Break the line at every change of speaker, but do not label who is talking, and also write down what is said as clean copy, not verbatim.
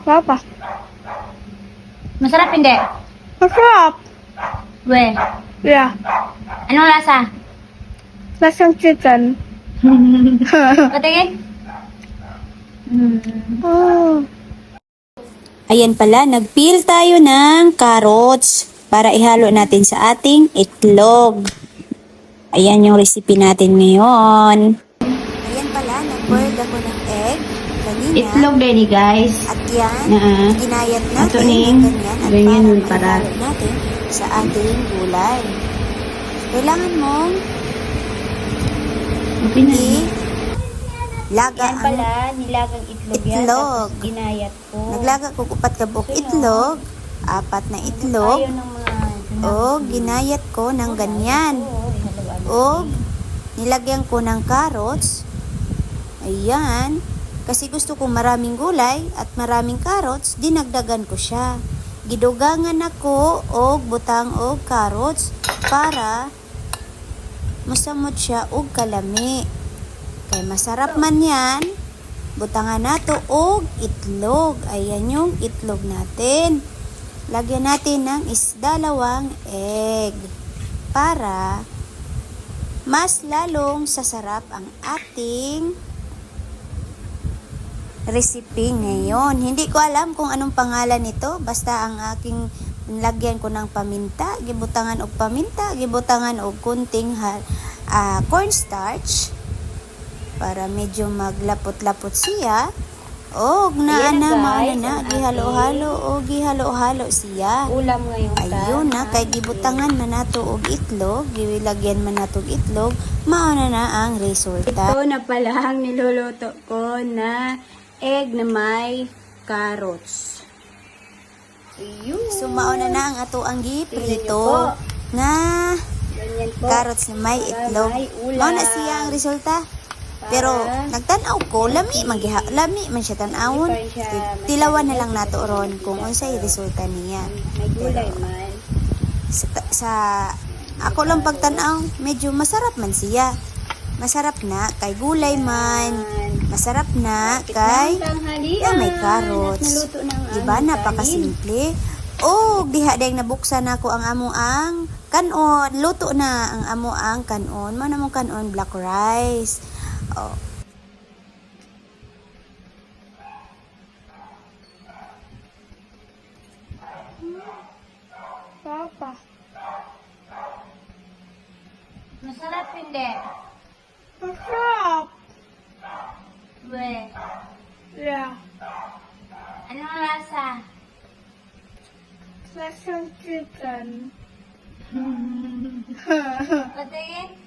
Papa.
Masarap hindi?
Masarap.
We.
Yeah.
Anong lasa?
Lasang chicken.
Patingin?
Oh.
Ayan pala, nag-peel tayo ng carrots para ihalo natin sa ating itlog. Ayan yung recipe natin ngayon. Ayan pala, nag-boiled ako ng egg kanina.
Itlog din ni guys.
At yan, ginayat
Ato
natin
ning,
ng ganyan at
ganyan
para
para.
maihalo natin sa ating gulay. Kailangan mong
Okay na.
laga
Yan
ang
pala, nilagang itlog yan.
itlog.
Tapos ginayat ko.
Naglaga ko upat ka buok itlog, 4 na itlog,
Ayaw ng mga...
o ginayat ko ng ganyan. O nilagyan ko ng carrots. Ayan. Kasi gusto ko maraming gulay at maraming carrots, dinagdagan ko siya. Gidugangan ako og butang og carrots para masamot siya og kalami. Kay masarap man yan, butangan nato og itlog. Ayan yung itlog natin. Lagyan natin ng dalawang egg para mas lalong sasarap ang ating recipe ngayon. Hindi ko alam kung anong pangalan nito. Basta ang aking lagyan ko ng paminta, gibutangan og paminta, gibutangan og kunting cornstarch para medyo maglapot-lapot siya. Og
Ayan na,
mao
guys,
na
ang
gihalo-halo o gihalo-halo siya.
Ulam ngayon.
Ayun na, kay gibutangan man nato og itlog, gilagyan man nato og itlog, mao na ang resulta.
Ito na pala ang niluluto ko na egg na may carrots.
So mao na ang ato ang
Tingnan niyo
giprito
po.
nga
Ganyan po.
carrots na may itlog.
may ulam.
Mao na siya ang resulta. Pero nagtan-aw ko, lami man siya tan-awon.
Hindi pa siya
Tilawan na lang nato ron kung unsay resulta niya.
May gulay man.
Sa ako lang pagtan-aw, medyo masarap man siya. Masarap na kay gulay man. Masarap na kay may carrots.
Naluto ng
Diba, napakasimple. Oh, diha dayang nabuksan ako ang amo ang kanon. Luto na ang amo ang kanon. Mao namang kanon black rice. Oh.
Papa.
Masarap hindi?
Masarap.
We.
Yeah.
Anong lasa?
Lasang chicken.
Patingin?